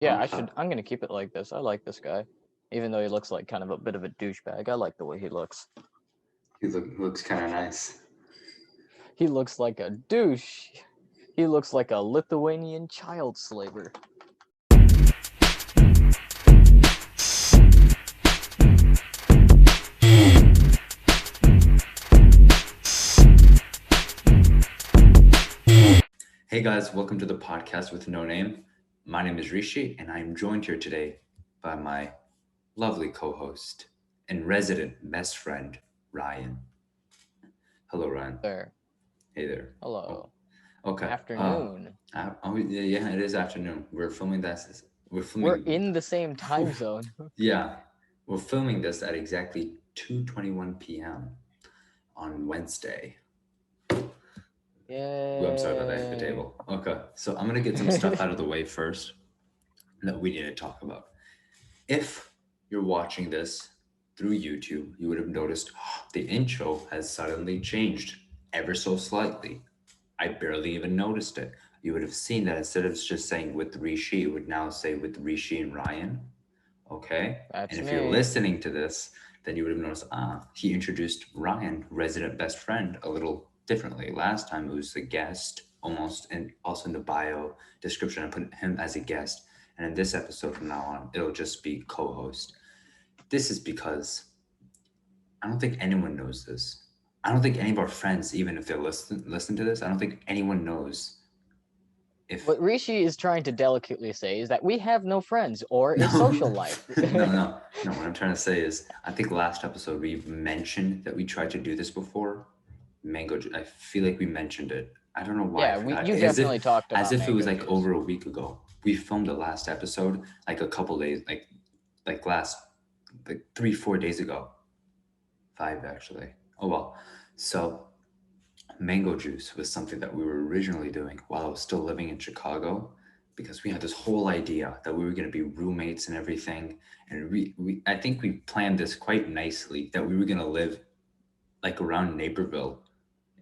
Yeah, I'm gonna keep it like this. I like this guy, even though he looks like kind of a bit of a douchebag. I like the way he looks. He looks kind of nice. He looks like a douche. He looks like a Lithuanian child slaver. Hey guys, welcome to the podcast with no name. My name is Rishi, and I am joined here today by my lovely co-host and resident best friend, Ryan. Hello, Ryan. There. Hey there. Oh, Hello. okay. Afternoon. Yeah, it is afternoon. We're filming this. We're We're filming. in the same time zone. Yeah, we're filming this at exactly 2:21 p.m. on Wednesday. Well, I'm sorry about that. The Yay. table. Okay, so I'm gonna get some stuff out of the way first that we need to talk about. If you're watching this through YouTube, you would have noticed the intro has suddenly changed ever so slightly. I barely even noticed it. You would have seen that instead of just saying with Rishi, it would now say with Rishi and Ryan. Okay? And That's if you're me. listening to this, then you would have noticed, he introduced Ryan, resident best friend, a little differently. Last time it was a guest, almost, and also in the bio description, I put him as a guest. And in this episode from now on, it'll just be co host. This is because I don't think anyone knows this. I don't think any of our friends, even if they listen to this, I don't think anyone knows if What Rishi is trying to delicately say is that we have no friends or a no, social life. no. What I'm trying to say is, I think last episode we mentioned that we tried to do this before. I feel like we mentioned it. I don't know why I Yeah, forgot. you definitely talked As about if it was mango like juice. over a week ago. We filmed the last episode like a couple days, like 3-4 days ago. 5 actually. Oh well. So mango juice was something that we were originally doing while I was still living in Chicago because we had this whole idea that we were going to be roommates and everything. And I think we planned this quite nicely that we were going to live like around Naperville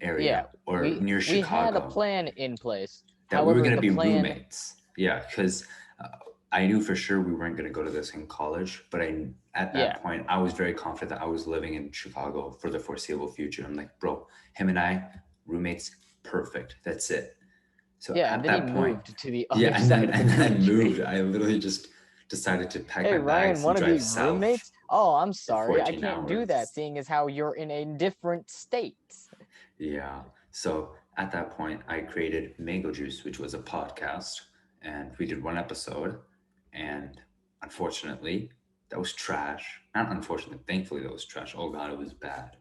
Yeah, area or we near we had a Chicago, plan in place. that we were However, going to the be plan, roommates. Yeah, because uh, I knew for sure we weren't going to go to this in college, but at yeah, that point I was very confident that I was living in Chicago for the foreseeable future. I'm like, bro, him and I, roommates, perfect. That's it. So yeah, and at then he that point, moved to the yeah, other side of the and then I moved. country. I literally just decided to pack Hey, my Ryan, bags and want to be drive south roommates? Oh, I'm for sorry, I 14 can't do that, hours. seeing as how you're in a different state. Yeah. So at that point, I created Mango Juice, which was a podcast, and we did one episode. And unfortunately, that was trash. Not unfortunately, thankfully, that was trash. Oh God, it was bad.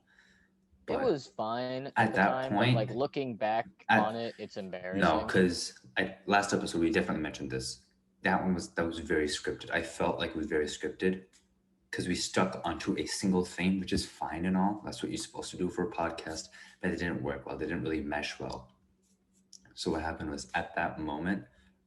It But was fine at at the that time, but like point, looking back on at it, it's no, embarrassing. because last episode we definitely mentioned this. That was very scripted. I felt like it was very scripted because we stuck onto a single theme, which is fine and all. That's what you're supposed to do for a podcast, but it didn't work well. They didn't really mesh well. So what happened was at that moment,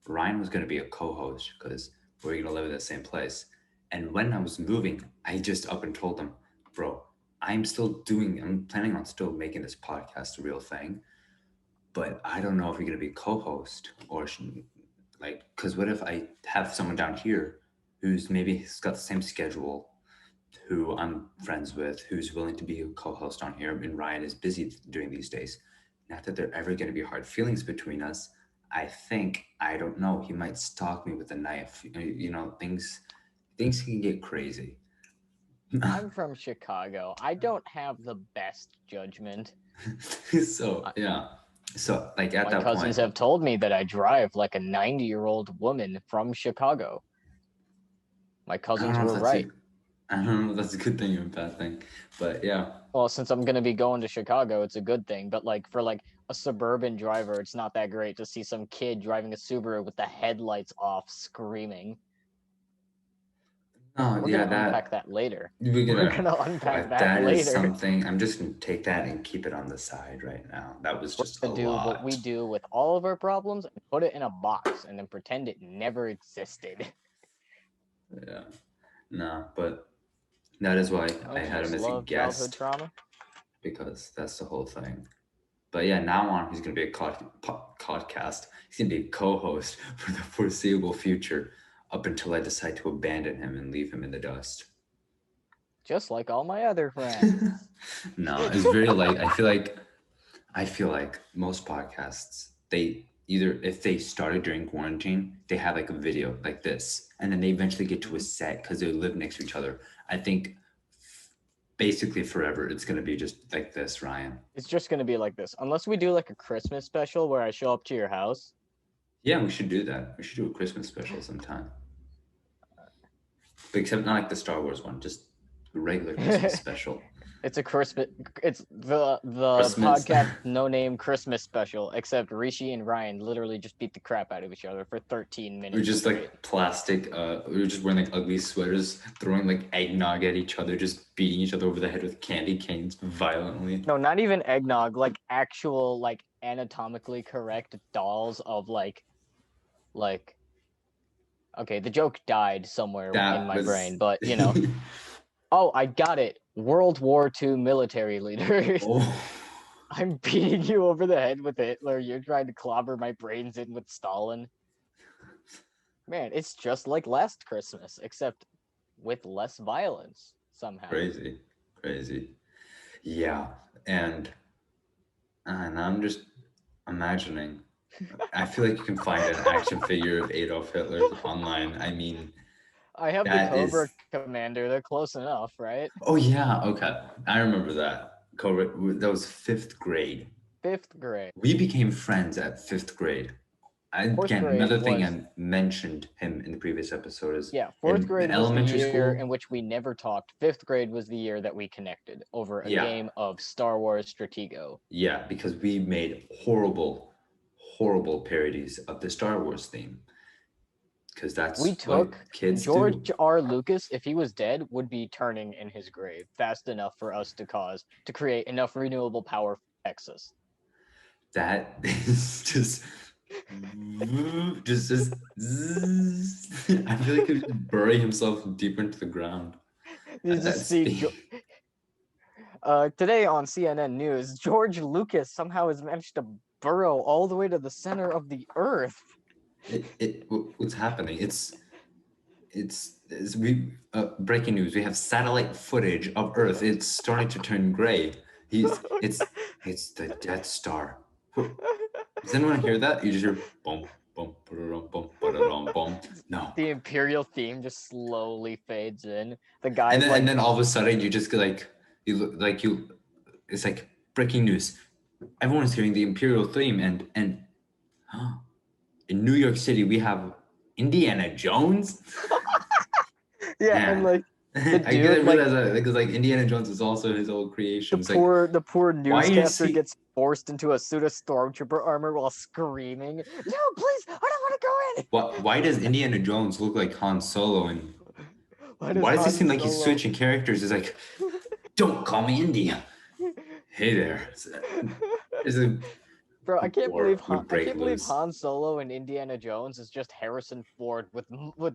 Ryan was going to be a co-host because we're going to live in the same place. And when I was moving, I just up and told him, bro, I'm planning on still making this podcast a real thing, but I don't know if you're going to be co-host like, because what if I have someone down here who's maybe has got the same schedule, who I'm friends with, who's willing to be a co-host on here, and Ryan is busy during these days. Not that there are ever going to be hard feelings between us. I don't know, he might stalk me with a knife. Things can get crazy. I'm from Chicago. I don't have the best judgment. So yeah, so like at My that point, cousins have told me that I drive like a 90-year-old woman from Chicago. My I don't cousins know if were that's a, right. I don't know if that's a good thing or a bad thing, but yeah. Well, since I'm gonna be going to Chicago, it's a good thing. But like for like a suburban driver, it's not that great to see some kid driving a Subaru with the headlights off, screaming. Oh We're yeah, gonna unpack that later. we're We're gonna gonna unpack that that is later. something. I'm just gonna take that and keep it on the side right now. That was We're just a gonna do what we lot. do with all of our problems and put it in a box and then pretend it never existed. Yeah, no, but that is why I Don't you had him just as a love childhood guest trauma? because that's the whole thing. But yeah, now on he's gonna be a podcast. He's gonna be a co-host for the foreseeable future up until I decide to abandon him and leave him in the dust. Just like all my other friends. No, it's very like I feel like most podcasts, they either, if they started during quarantine, they have like a video like this, and then they eventually get to a set because they live next to each other. I think basically forever it's gonna be just like this, Ryan. It's just gonna be like this, unless we do like a Christmas special where I show up to your house. Yeah, we should do that. We should do a Christmas special sometime. But except not like the Star Wars one, just a regular Christmas special. It's a Christmas. It's the Christmas. podcast no name Christmas special. Except Rishi and Ryan literally just beat the crap out of each other for 13 minutes. We're just straight. like plastic. We were just wearing like ugly sweaters, throwing like eggnog at each other, just beating each other over the head with candy canes violently. No, not even eggnog. Like actual like anatomically correct dolls of like. Okay, the joke died somewhere in my brain, but you know. Oh, I got it. World War II military leaders. Oh. I'm beating you over the head with Hitler. You're trying to clobber my brains in with Stalin. Man, it's just like last Christmas, except with less violence somehow. Crazy. Yeah, and I'm just imagining. I feel like you can find an action figure of Adolf Hitler online. I mean, I have the Cobra Commander. They're close enough, right? Oh yeah, okay. I remember that. Cobra. That was 5th grade. 5th grade. We became friends at 5th grade. Again, another thing I mentioned him in the previous episode is 4th grade was the year in which we never talked. 5th grade was the year that we connected over a game of Star Wars Stratego. Yeah, because we made horrible parodies of the Star Wars theme. Because that's we took what kids George do. R. Lucas, if he was dead, would be turning in his grave fast enough for us to create enough renewable power for Texas. That is just I feel like he would bury himself deeper into the ground. Today on CNN News, George Lucas somehow has managed to burrow all the way to the center of the earth. What's happening? Breaking news. We have satellite footage of Earth. It's starting to turn gray. It's the Death Star. Does anyone hear that? You just hear boom, boom, boom, boom, boom. No. The Imperial theme just slowly fades in. The guy and then all of a sudden you just it's like breaking news. Everyone's hearing the Imperial theme and in New York City we have Indiana Jones. Yeah, and like the dude, I didn't realize that because like Indiana Jones is also his old creation. The poor newscaster gets forced into a suit of stormtrooper armor while screaming, "No, please, I don't want to go in." Why does Indiana Jones look like Han Solo and why does he seem like he's switching characters? He's like, "Don't call me India." Hey there. Bro, I can't believe Han Solo and Indiana Jones is just Harrison Ford with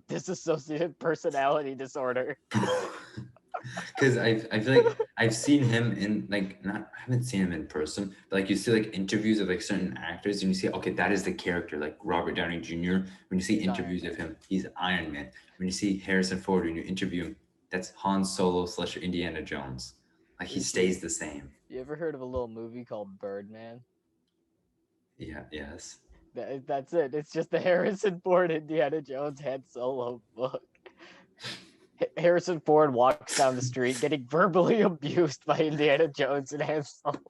dissociative personality disorder. Because I feel like I've seen him in I haven't seen him in person, but like you see like interviews of like certain actors and you see, okay, that is the character, like Robert Downey Jr. When you see interviews of him, he's Iron Man. When you see Harrison Ford, when you interview him, that's Han Solo / Indiana Jones. Like he stays the same. You ever heard of a little movie called Birdman? Yeah, yes. That's it. It's just the Harrison Ford Indiana Jones Han Solo book. Harrison Ford walks down the street getting verbally abused by Indiana Jones and Han Solo.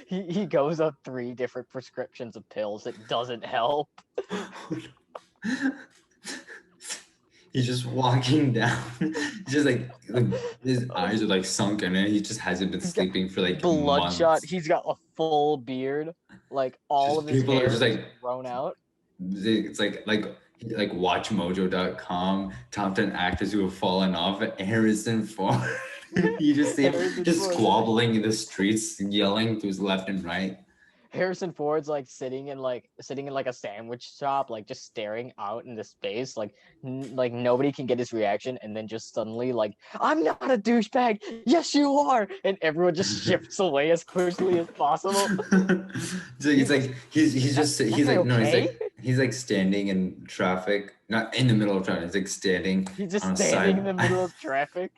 He goes up 3 different prescriptions of pills. It doesn't help. He's just walking down. He's just like his eyes are like sunken and he just hasn't been sleeping for like bloodshot. He's got a full beard. Like all of his hair is like grown out. It's like watchmojo.com top 10 actors who have fallen off. Harrison Ford. You just see him just squabbling in the streets, yelling to his left and right. Harrison Ford's like sitting in a sandwich shop, like just staring out into space, like nobody can get his reaction, and then just suddenly like, "I'm not a douchebag. Yes, you are," and everyone just shifts away as quickly as possible. So he's like He's like standing in traffic, not in the middle of traffic. He's like standing He's just on a standing in side. the middle of traffic.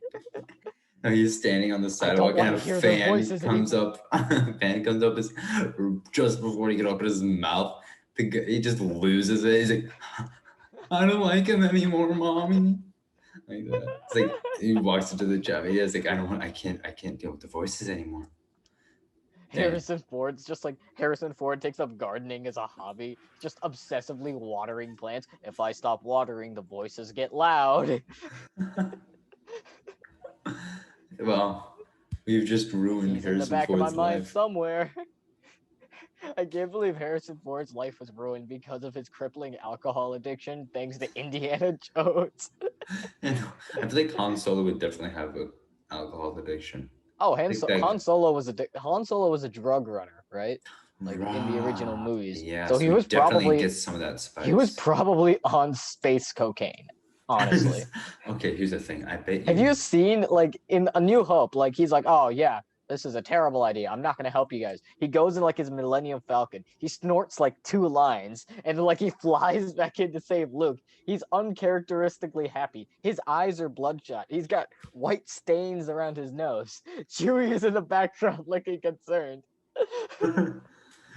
No, he's standing on the I don't sidewalk, and want to a hear their fan voices comes anymore. up. A fan comes up just before he can open his mouth. He just loses it. He's like, I don't like him anymore, mommy. Like that. It's like he walks into the job. He's like, I can't deal with the voices anymore. Dang. Harrison Ford takes up gardening as a hobby, just obsessively watering plants. If I stop watering, the voices get loud. Well, we've just ruined He's in the Harrison back of my Ford's mind life. somewhere. I can't believe Harrison Ford's life was ruined because of his crippling alcohol addiction, thanks to Indiana Jones. And I feel like Han Solo would definitely have an alcohol addiction. Oh, I think that Han Solo was a drug runner, right? Like in the original right. movies. Yeah, So so he definitely gets some of that he was spice. probably on space cocaine, honestly. Okay, here's the thing. I bet Have you you. seen like in A New Hope? Like he's like, oh yeah, this is a terrible idea. I'm not gonna help you guys. He goes in like his Millennium Falcon. He snorts like 2 lines, and like he flies back in to save Luke. He's uncharacteristically happy. His eyes are bloodshot. He's got white stains around his nose. Chewie is in the background looking concerned.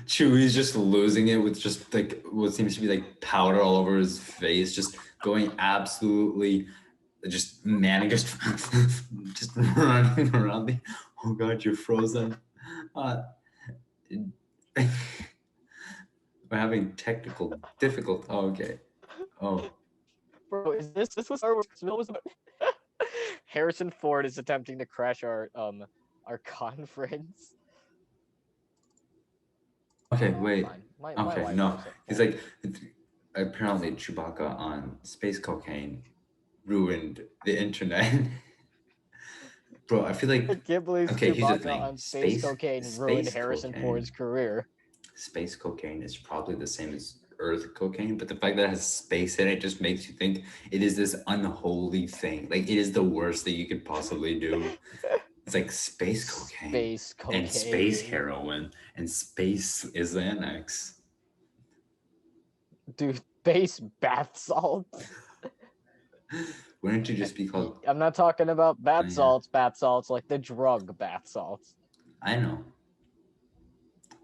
Chewie's just losing it with just like what seems to be like powder all over his face, just going absolutely just manning, just running around the. Oh God, you're frozen. Uh, we're having technical difficult. Oh, okay. Oh, Bro, is this was Star Wars was about? Harrison Ford is attempting to crash our conference. okay. Wait. Fine. My Okay, no. Wi-Fi's at He's full. like apparently Chewbacca on space cocaine ruined the internet. Bro, I feel I like can't believe okay. Here's the Chewbacca thing. on space cocaine ruined Space Harrison Ford's cocaine, career. space cocaine is probably the same as Earth cocaine, but the fact that it has space in it just makes you think it is this unholy thing. Like it is the worst thing you could possibly do. It's like space cocaine Space and space cocaine. heroin and space Xanax. Dude, space bath salts. Wouldn't you just be called? I'm not talking about Oh, yeah, bath salts like the drug bath salts. I know.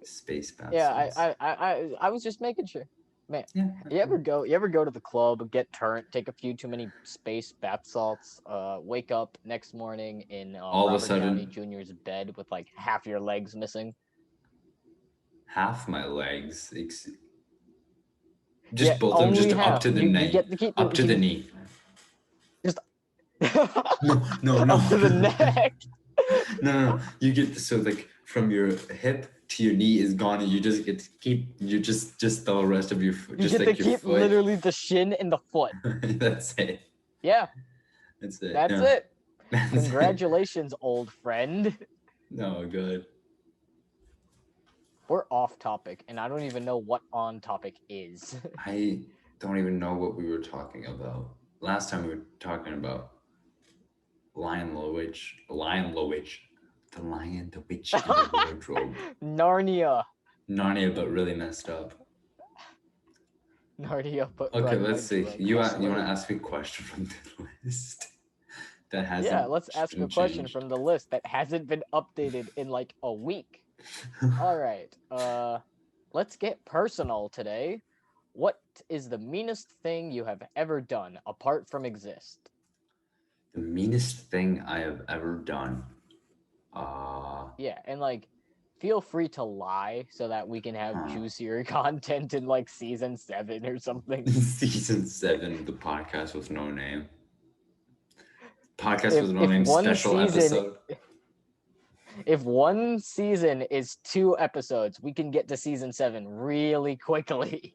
Space bath Yeah, salts. I was just making sure. Man, Yeah. you ever go to the club, get turned, take a few too many space bath salts, wake up next morning in All of a Robert Downey sudden, Jr.'s bed with like half your legs missing? half my legs, Yeah, just both of them, just only up half. to the You knee, get to keep up to the you knee. just No, no, no, up to the neck. no, no, no. You get so like from your hip to your knee is gone, and you just get to keep you just the rest of your foot, You just get to like your keep foot. literally the shin and the foot. That's it. Yeah, That's it. that's No, it. that's it. Congratulations, old friend. No, good. We're off topic, and I don't even know what on topic is. I don't even know what we were talking about. Last time we were talking about Lion the Witch, the Lion, the Witch, and the Wardrobe. Narnia. Narnia, but really messed up. Narnia, but Okay, run let's by see. drug You want to hustlers. ask me a question from the list that Yeah, hasn't let's ask a been question changed. from the list that hasn't been updated in like a week. All right. Let's get personal today. What is the meanest thing you have ever done apart from exist? The meanest thing I have ever done. Yeah, and like feel free to lie so that we can have Huh. juicier content in like season 7 or something. Season 7 of the podcast with no name. Podcast with no If name one special season episode. if one season is 2 episodes, we can get to season 7 really quickly.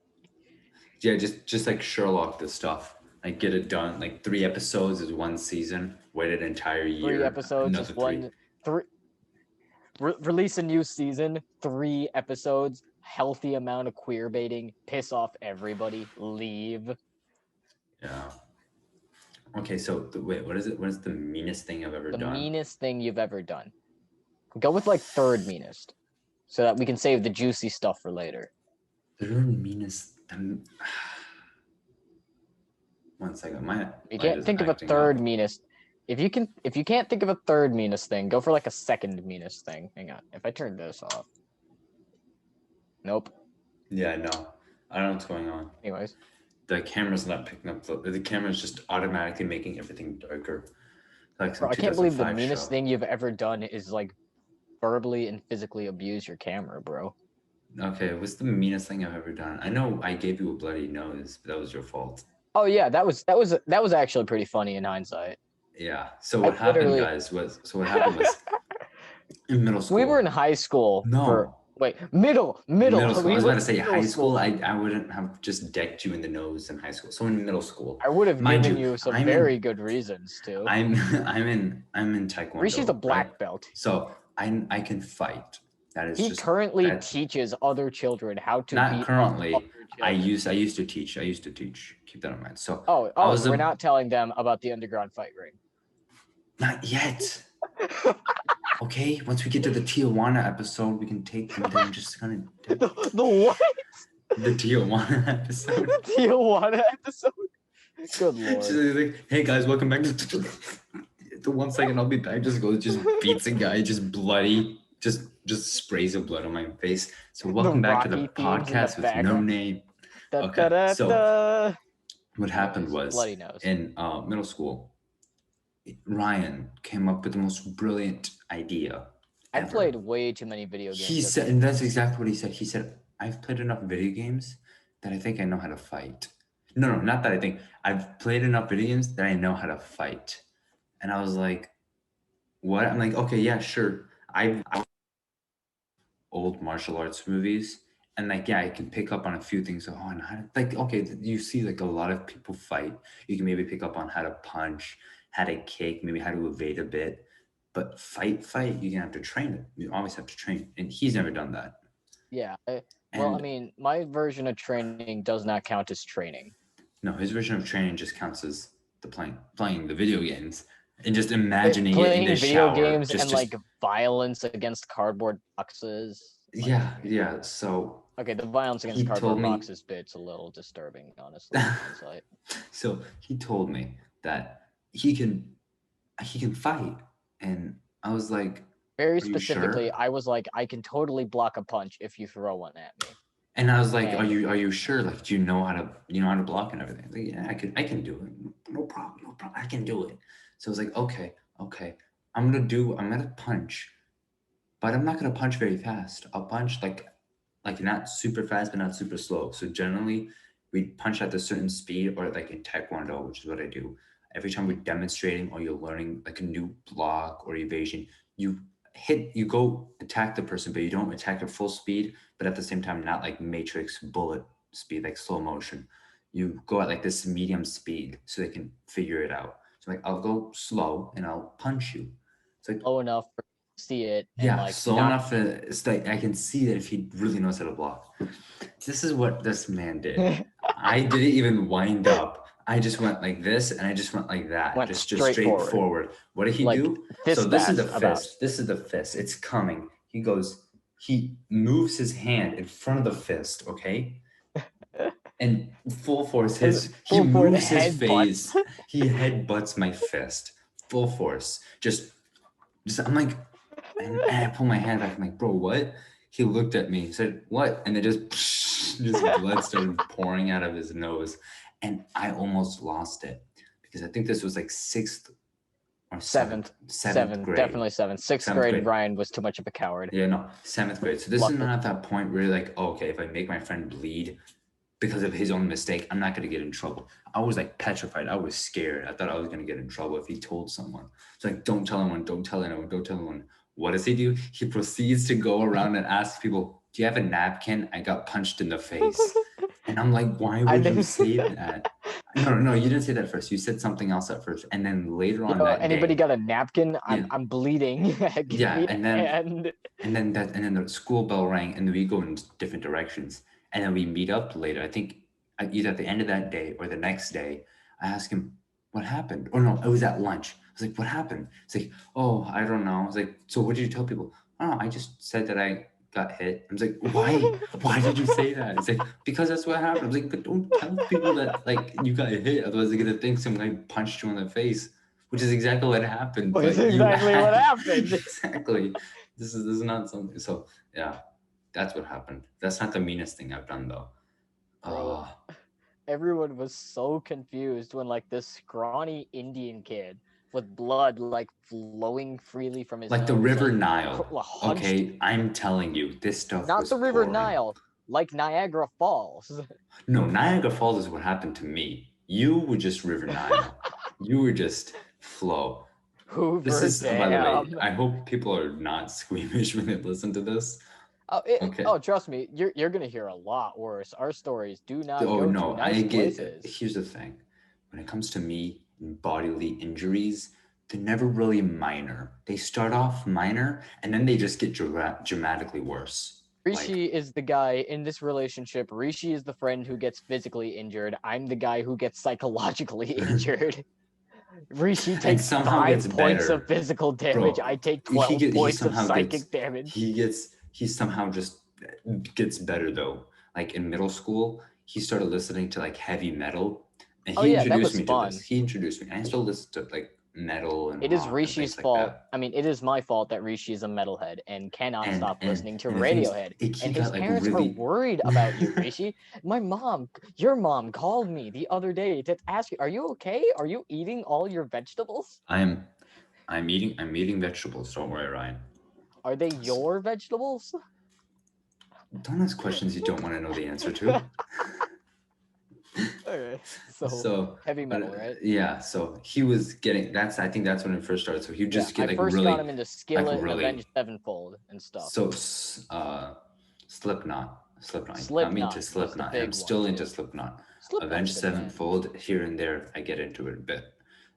Yeah, just like Sherlock, the stuff. Like get it done. Like 3 episodes is one season. Wait an entire year. 3 episodes Another is one three release a new season, 3 episodes, healthy amount of queer baiting, piss off everybody, leave. Yeah. Okay, so wait, what is it? What is the meanest thing I've ever The done? meanest thing you've ever done. Go with like third meanest, so that we can save the juicy stuff for later. The meanest And 1 second, my You light can't isn't think of a acting third up. meanest. If you can't think of a third meanest thing, go for like a second meanest thing. Hang on. If I turn this off. Nope. Yeah, no, I don't know what's going on. Anyways. The camera's not picking up. The camera's just automatically making everything darker. Like some Bro, I can't believe the 2005 meanest show. thing you've ever done is like verbally and physically abuse your camera, bro. Okay, what's the meanest thing I've ever done? I know I gave you a bloody nose, but that was your fault. Oh yeah, that was actually pretty funny in hindsight. Yeah. So I what happened, literally guys, was in middle we were in school. high school for No, middle. middle school. I We was were about to in say middle high school. school. I wouldn't have just decked you in the nose in high school. So in middle school, I would have mind given you, you some I'm very in good reasons to. I'm I'm in Rishi's a Taekwondo, right? black belt. So I can fight. That is He just currently that. teaches other children how to Not beat up other currently. children. I used to teach. I used to teach. Keep that in mind. So I Oh, was we're a not telling them about the underground fight ring. not yet. Okay, once we get to the Tijuana episode, we can take them there and just kind of The what? the Tijuana episode. The Tijuana episode? Good She's lord. like, hey guys, welcome back to the 1 second I'll be back. Just goes, just beats a guy, just bloody, just sprays of blood on my face. So The welcome back to the Rocky themes in the podcast with no background. name. Da, Okay, da, da, so da. what happened Anyways, was bloody nose. in middle school, Ryan came up with the most brilliant idea I ever. played way too many video games. He said, and that's exactly what he said. He said, I've played enough video games that I think I know how to fight. No, not that I think. I've played enough video games that I know how to fight. And I was like, what? I'm like, okay, yeah, sure. I've old martial arts movies. And like, yeah, I can pick up on a few things. Oh, and how to, like, okay, you see like a lot of people fight. You can maybe pick up on how to punch, how to kick, maybe how to evade a bit. But fight, you're gonna have to train it. You always have to train. And he's never done that. Yeah. Well, And I mean, my version of training does not count as training. no, his version of training just counts as the playing the video games and just imagining it in Playing the video shower. games Just, and like violence against cardboard boxes. Like, yeah. So okay, the violence against he told cardboard me- boxes bit's a little disturbing, honestly. in hindsight. so he told me that he can fight, and I was like, Very Are you specifically, sure? I was like, I can totally block a punch if you throw one at me. and I was like, And- are you sure? Like, do you know how to block and everything? Like, yeah, I can do it. No problem. I can do it. So I was like, okay. I'm gonna punch, but I'm not gonna punch very fast. I'll punch like not super fast, but not super slow. So generally, we punch at a certain speed, or like in Taekwondo, which is what I do. Every time we're demonstrating or you're learning like a new block or evasion, you go attack the person, but you don't attack at full speed, but at the same time, not like Matrix bullet speed, like slow motion. You go at like this medium speed so they can figure it out. So like I'll go slow and I'll punch you. It's like low enough for you to see it. And yeah, like slow not- enough that it's like I can see that if he really knows how to block. This is what this man did. I didn't even wind up. I just went like this and I just went like that. Went just straight straight forward. forward. What did he Like, do? fist So this is the fast about. fist. This is the fist. It's coming. He moves his hand in front of the fist, okay? And full force he Full force moves his headbutt. face. He headbutts my fist. Full force. Just I'm like, and I pull my hand back. I'm like, bro, what? He looked at me. He said, what? And then just blood started pouring out of his nose. And I almost lost it because I think this was like sixth or seventh grade. Definitely seventh. Sixth Seventh grade, grade. Ryan was too much of a coward. Yeah, no, seventh grade. So this Lucky. is not at that point where you're like, oh, okay, if I make my friend bleed because of his own mistake, I'm not going to get in trouble. I was like petrified. I was scared. I thought I was going to get in trouble if he told someone. It's like, don't tell anyone, don't tell anyone, don't tell anyone. What does he do? He proceeds to go around and ask people, do you have a napkin? I got punched in the face. And I'm like, why would you say that? No, you didn't say that first. You said something else at first. And then later on that Anybody day, got a napkin? Yeah. I'm bleeding. Yeah, and then- and and then the school bell rang and we go in different directions. And then we meet up later. I think either at the end of that day or the next day, I asked him, what happened? Or no, it was at lunch. I was like, what happened? It's like, oh, I don't know. I was like, so what did you tell people? I don't know. I just said that I got hit. I was like, why? Why did you say that? It's like, because that's what happened. I was like, but don't tell people that like you got hit, otherwise they're gonna think some guy punched you in the face, which is exactly what happened. Which is But you exactly what happened. exactly. This is not something. So yeah, that's what happened. That's not the meanest thing I've done though. Bro, Uh everyone was so confused when like this scrawny Indian kid with blood like flowing freely from his like the nose, River like Nile. hunched. Okay, I'm telling you, this stuff Not was the River pouring. Nile, like Niagara Falls. No, Niagara Falls is what happened to me. You were just River Nile. You were just flow. This Hoover is, by the way, Dam. I hope people are not squeamish when they listen to this. Okay. Oh, trust me, you're gonna hear a lot worse. Our stories do not Oh go to no, I nice get. places. Here's the thing: when it comes to me and bodily injuries, they're never really minor. They start off minor, and then they just get dramatically worse. Like, Rishi is the guy in this relationship. Rishi is the friend who gets physically injured. I'm the guy who gets psychologically injured. Rishi and takes somehow gets 5 points of better, physical damage. bro. I take 12 He points of somehow gets psychic damage. he somehow just gets better though. Like in middle school, he started listening to like heavy metal, and Oh he yeah, that introduced was me to this. fun. He introduced me, and I still listen to like metal and It is rock and Rishi's things like fault. that. I mean, it is my fault that Rishi is a metalhead and cannot And stop listening to the thing is, Radiohead. he And his got like parents are really. worried about you, Rishi. Your mom called me the other day to ask you, are you okay? Are you eating all your vegetables? I'm eating vegetables. Don't worry, Ryan. Are they your vegetables? Don't ask questions you don't want to know the answer to. Okay. So So, heavy metal, right? yeah. So he was getting. That's I think that's when it first started. So he would Yeah, just I get first got him into like Skillet and really. Avenged Sevenfold and stuff. So, Slipknot. You got me into Slipknot was the Slipknot, and I'm big one still into too. Slipknot. Slipknot's a Avenged good band. Sevenfold here and there, I get into it a bit.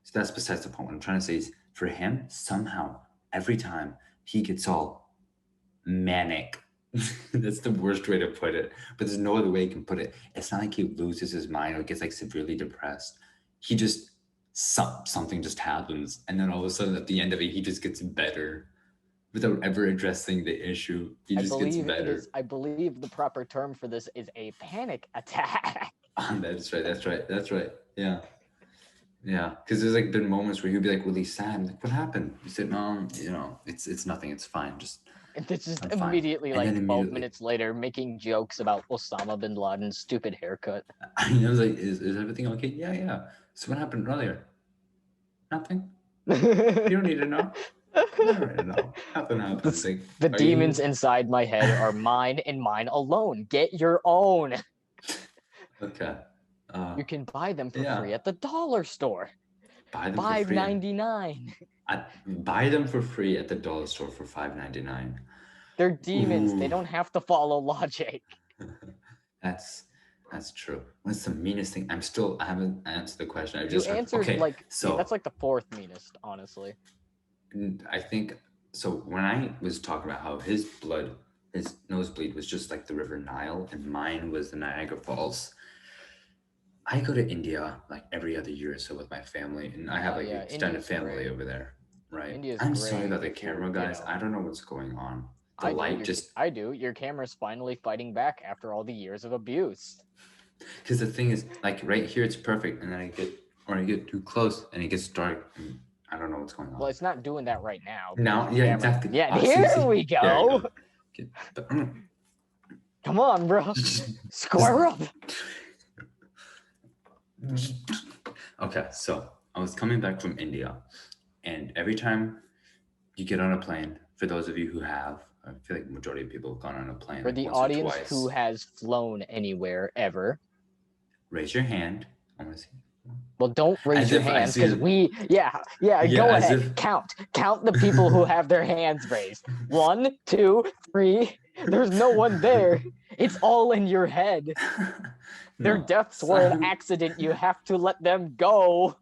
So that's besides the point. What I'm trying to say is, for him, somehow every time he gets all manic. That's the worst way to put it, but there's no other way you can put it. It's not like he loses his mind or gets like severely depressed. He just something just happens, and then all of a sudden at the end of it, he just gets better without ever addressing the issue. He just gets better. I believe the proper term for this is a panic attack. That's right. That's right. That's right. Yeah. Yeah. Because there's like been moments where he'd be like really sad. I'm like, what happened? He said, no, it's nothing. It's fine. And it's just I'm fine. immediately, And like then 12 immediately, minutes later, making jokes about Osama bin Laden's stupid haircut. I was like, is everything okay? Yeah, yeah. So what happened earlier? Nothing. You don't need to know. You don't need to know. Nothing happened. Like, The are demons you inside my head are mine and mine alone. Get your own. okay? You can buy them for Yeah. free at the dollar store. Buy them for free. $5.99. I buy them for free at the dollar store for $5.99. They're demons. They Ooh. don't have to follow logic. That's true. What's the meanest thing? I haven't answered the question. I You just answered okay. like So that's like the fourth meanest, honestly. I think so. When I was talking about how his nosebleed was just like the River Nile, and mine was the Niagara Falls. I go to India like every other year or so with my family, and I have like Yeah, extended India's family great. over there. Right. India's I'm great sorry about the if you're, camera, guys. I don't know what's going on. The light just I do. Your camera's finally fighting back after all the years of abuse. because the thing is, like right here, it's perfect, and then I get too close, and it gets dark. And I don't know what's going on. Well, it's not doing that right now. Now, yeah, exactly. Yeah, Oh, here see. we go. There you go. Come on, bro. Square up. Okay, so I was coming back from India, and every time you get on a plane, for those of you who have, I feel like the majority of people have gone on a plane. For like the once or audience twice. who has flown anywhere ever, Raise your hand. I want to see. well, don't raise As your if I hands see because it. yeah, go as ahead. if- Count the people who have their hands raised. 1, 2, 3. There's no one there. It's all in your head. Their No, deaths were an accident. You have to let them go.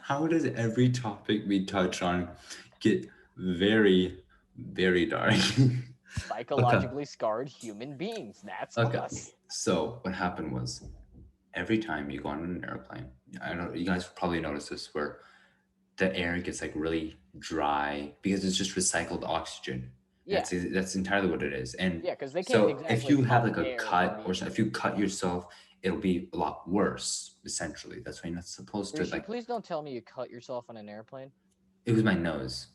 How does every topic we touch on get very, very dark? Psychologically scarred human beings. That's us. So what happened was, every time you go on an airplane, I know you guys probably noticed this, where the air gets like really dry because it's just recycled oxygen. Yeah, That's entirely what it is. And yeah, because they can't so if exactly you have pump like a air cut or underneath. if you cut yourself, it'll be a lot worse. Essentially, that's why you're not supposed to Rishi, like. please don't tell me you cut yourself on an airplane. It was my nose.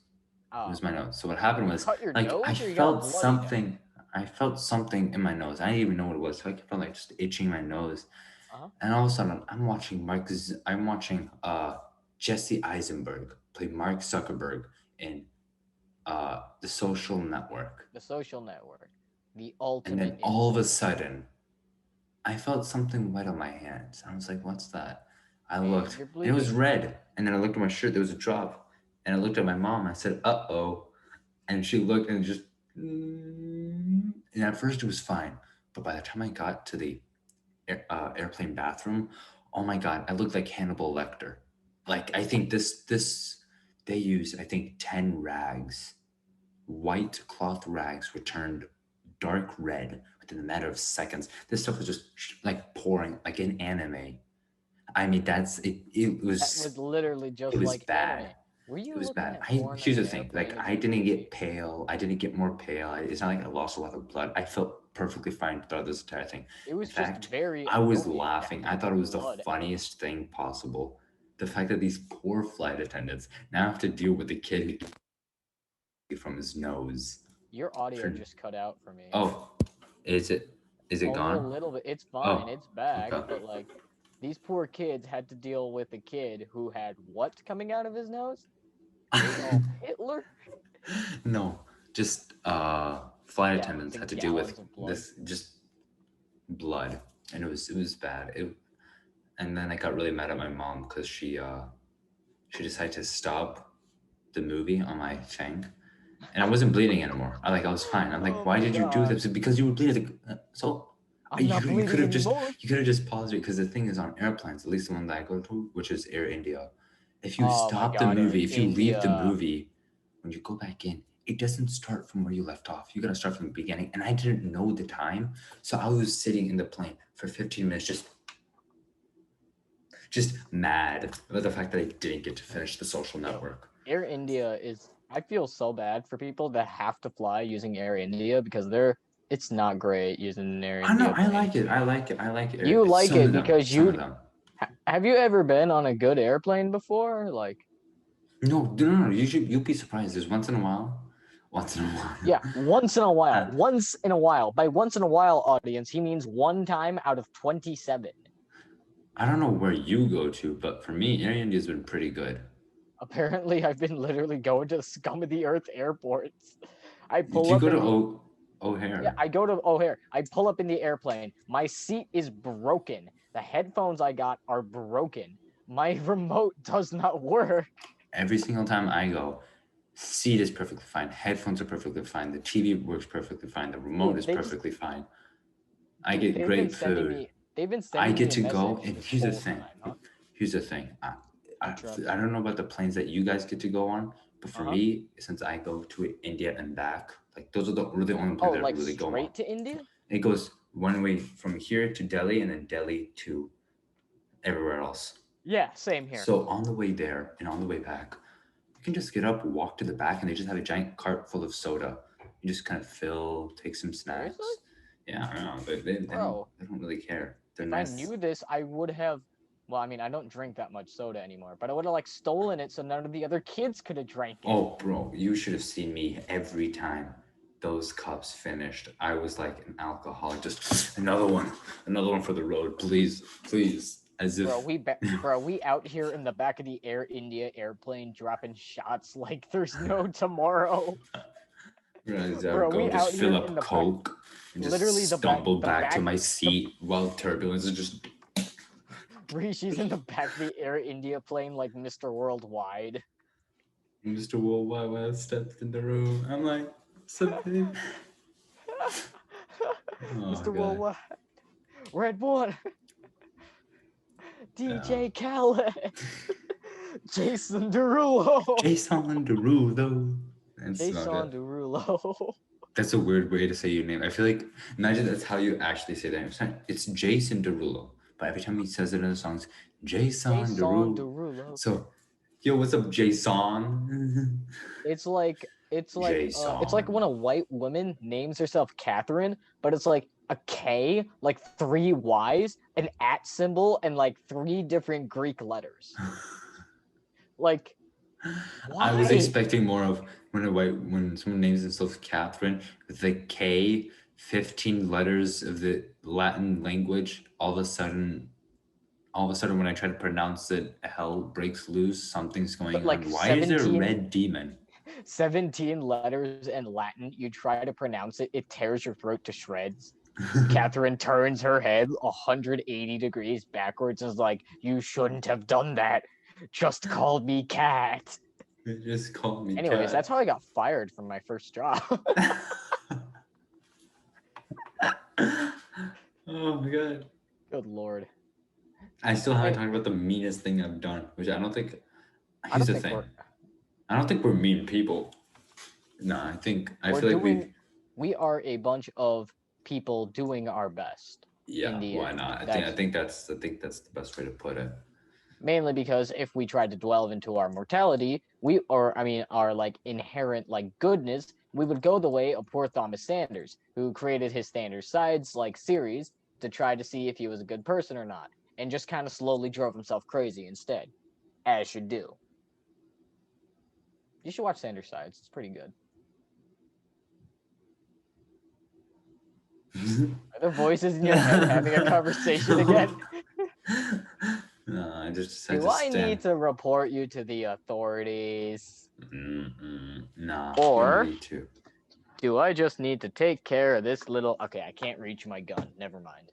It Oh, was my nose. So what happened you was cut your like I nose or you got a felt bloody nose? something. I felt something in my nose. I didn't even know what it was. So I felt like just itching my nose. Uh-huh. And all of a sudden, I'm watching Jesse Eisenberg play Mark Zuckerberg in The Social Network. The Social Network, the And then ultimate all of a insult, sudden, I felt something wet on my hands. I was like, what's that? I and looked, you're and it was bleeding. red. And then I looked at my shirt, there was a drop. And I looked at my mom, I said, uh-oh. And she looked and just, and at first it was fine. But by the time I got to the airplane bathroom, oh my God, I looked like Hannibal Lecter. Like, I think they used, I think, 10 rags, white cloth rags were turned dark red within a matter of seconds. This stuff was just like pouring like in anime. I mean, That was literally it just was like anime. bad. Were It you was looking bad. at I porn on Here's the an thing. Like airplane as I you were didn't get bleeding? pale. I didn't get more pale. It's not like I lost a lot of blood. I felt perfectly fine throughout this entire thing. It In was just fact, very I was annoying to laughing. I have thought it was the blood funniest thing possible. The fact that these poor flight attendants now have to deal with the kid from his nose. Your audio For, just cut out for me. oh, is it Only a gone? little bit. It's fine. Oh, It's back. okay. But like, these poor kids had to deal with a kid who had what coming out of his nose? Adolf Hitler? No, just flight Gallons attendants had and to deal with gallons of blood. this just blood, and it was bad. And then I got really mad at my mom because she decided to stop the movie on my thing, and I wasn't bleeding anymore. I was fine. I'm like, Oh why my did you do god. this? Because you were bleeding. So I'm not you could bleeding have just anymore. paused it because the thing is on airplanes, at least the one that I go to, which is Air India. If you Oh my stop the god, Air movie, if you leave the India. movie, when you go back in, it doesn't start from where you left off. You gotta start from the beginning. And I didn't know the time. So I was sitting in the plane for 15 minutes just mad about the fact that I didn't get to finish the social Yo, network. Air India is. I feel so bad for people that have to fly using Air India because it's not great using an Air I know, India I plane. like it. I like it. I like it. You It's like some it of them. because Some of you them. have you ever been on a good airplane before? Like, No, no, no. You'll be surprised. There's once in a while. Once in a yeah, while. once in a while. Uh, Once in a while. By once in a while, audience, he means one time out of 27. I don't know where you go to, but for me, Air India's been pretty good. Apparently, I've been literally going to the scum of the earth airports. I Do pull you up go in to the Yeah, O'Hare? I go to O'Hare. I pull up in the airplane. My seat is broken. The headphones I got are broken. My remote does not work. Every single time I go, seat is perfectly fine. Headphones are perfectly fine. The TV works perfectly fine. The remote Dude, is perfectly fine. I dude, get great food. they've been I sending get me a to go, message and this here's the whole thing. time, huh? Here's the thing. I, Interrupt. I don't know about the planes that you guys get to go on, but for Uh-huh. me, since I go to India and back, like those are the really only Oh, planes that I like really go on. straight to India? It goes one way from here to Delhi and then Delhi to everywhere else. Yeah, same here. So on the way there and on the way back, you can just get up, walk to the back, and they just have a giant cart full of soda. You just kind of fill, take some Seriously? snacks. Yeah, I don't know. Bro, They don't really care. They're if I nice. knew this, I would have well, I mean, I don't drink that much soda anymore, but I would have like stolen it so none of the other kids could have drank it. Oh, bro, you should have seen me every time those cups finished. I was like an alcoholic. Just another one for the road, please, please. As if, Bro, we out here in the back of the Air India airplane dropping shots like there's no tomorrow. as I Bro, go, we just out fill here in up the back, Coke and just literally stumble the back to back, my the seat while turbulence is just. Rishi's in the back of the Air India plane like Mr. Worldwide. Mr. Worldwide stepped in the room. I'm like, what's up, babe? Oh Mr. god. Worldwide, Red One, Yeah. DJ Khaled, Jason Derulo, Jason Derulo. That's about Jason it. Derulo. That's a weird way to say your name. I feel like imagine that's how you actually say that name. It's Jason Derulo, but every time he says it in the songs, Jason Jason Derulo. Derulo. So, yo, what's up, Jason? It's like It's like Jason. when a white woman names herself Catherine, but it's like a K, like 3 Y's, an at symbol, and like 3 different Greek letters. Like, I was why? expecting more of when someone names themselves Catherine with the K, 15 letters of the Latin language. All of a sudden, when I try to pronounce it, hell breaks loose. Something's going Like on. Why is there a 17, red demon? 17 letters in Latin. You try to pronounce it, it tears your throat to shreds. Catherine turns her head 180 degrees backwards and is like, "You shouldn't have done that. Just called me Cat." They just called me Anyways, that's Cat. how I got fired from my first job. Oh my god. Good lord. I still haven't And talked about the meanest thing I've done, which I don't think. I Here's don't the think thing. we're I don't think we're mean people. No, I we're feel like doing we are a bunch of people doing our best in yeah, the why end. not? That's I think that's the best way to put it. mainly because if we tried to delve into our mortality, we or I mean our like inherent like goodness, we would go the way of poor Thomas Sanders, who created his Sanders Sides like series to try to see if he was a good person or not, and just kind of slowly drove himself crazy instead, as should do. You should watch Sanders Sides; it's pretty good. Are the voices in your head having a conversation again? No, I Do just I stand. need to report you to the authorities? Nah, you don't Or need to. do I just need to take care of this little... Okay, I can't reach my gun. Never mind.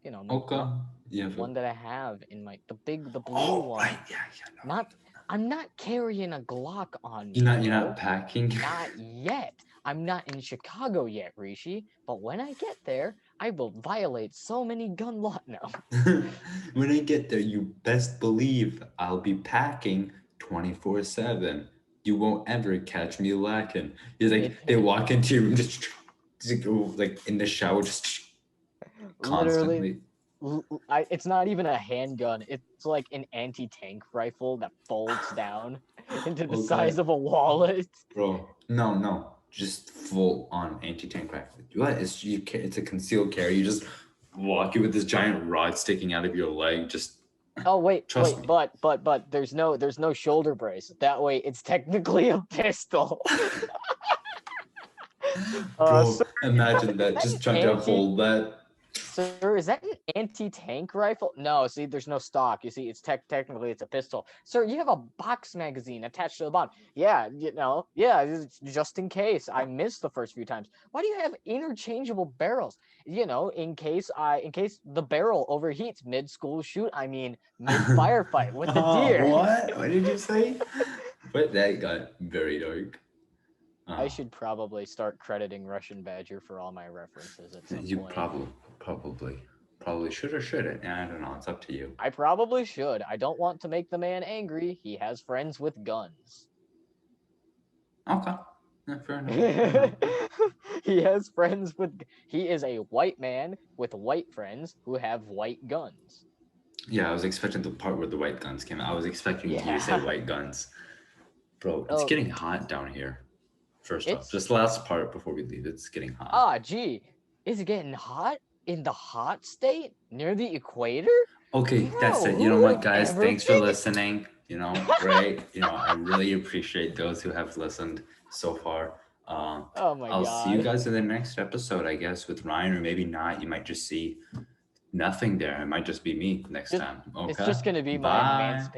You know, Okay. the Yeah. one that I have in my... the blue Oh, one. right. Yeah. Yeah. No. Not... I'm not carrying a Glock on You're me, not. You're bro. not packing. Not yet. I'm not in Chicago yet, Rishi. But when I get there, I will violate so many gun law... No. When I get there, you best believe I'll be packing 24/7. You won't ever catch me lacking. You're like they walk into your room just go like in the shower just Literally, constantly. it's not even a handgun. It's like an anti-tank rifle that folds down into the Okay, size of a wallet. bro. No, no, just full on anti-tank rifle. What? It's a concealed carry. You just walk you with this giant rod sticking out of your leg. Just Oh wait, trust me. but there's no shoulder brace. That way, it's technically a pistol. Bro, Sir, imagine is that. that Just an trying to anti? hold that. Sir, is that an anti-tank rifle? No, see, there's no stock. You see, it's technically it's a pistol. Sir, you have a box magazine attached to the bottom. Yeah, yeah, just in case I missed the first few times. Why do you have interchangeable barrels? In case the barrel overheats mid-school shoot. I mean, mid-firefight with the Oh, deer. what? What did you say? But that got very dark. I Oh, should probably start crediting Russian Badger for all my references at some you point. probably should or shouldn't. I don't know. It's up to you. I probably should. I don't want to make the man angry. He has friends with guns. Okay. Yeah, fair enough. Fair enough. He has friends with... He is a white man with white friends who have white guns. Yeah, I was expecting the part where the white guns came out. I was expecting you to say Yeah. white guns. Bro, it's Oh, getting hot down here. First off, it's... just last part before we leave, it's getting hot. Gee. Is it getting hot in the hot state near the equator? Okay, that's Bro, it. You know who what, would guys? ever Thanks for think... listening. Right? I really appreciate those who have listened so far. Oh my I'll see you god. guys in the next episode, I guess, with Ryan, or maybe not. You might just see nothing there. It might just be me next Just, time. it's Okay. just gonna be my Bye. emancipation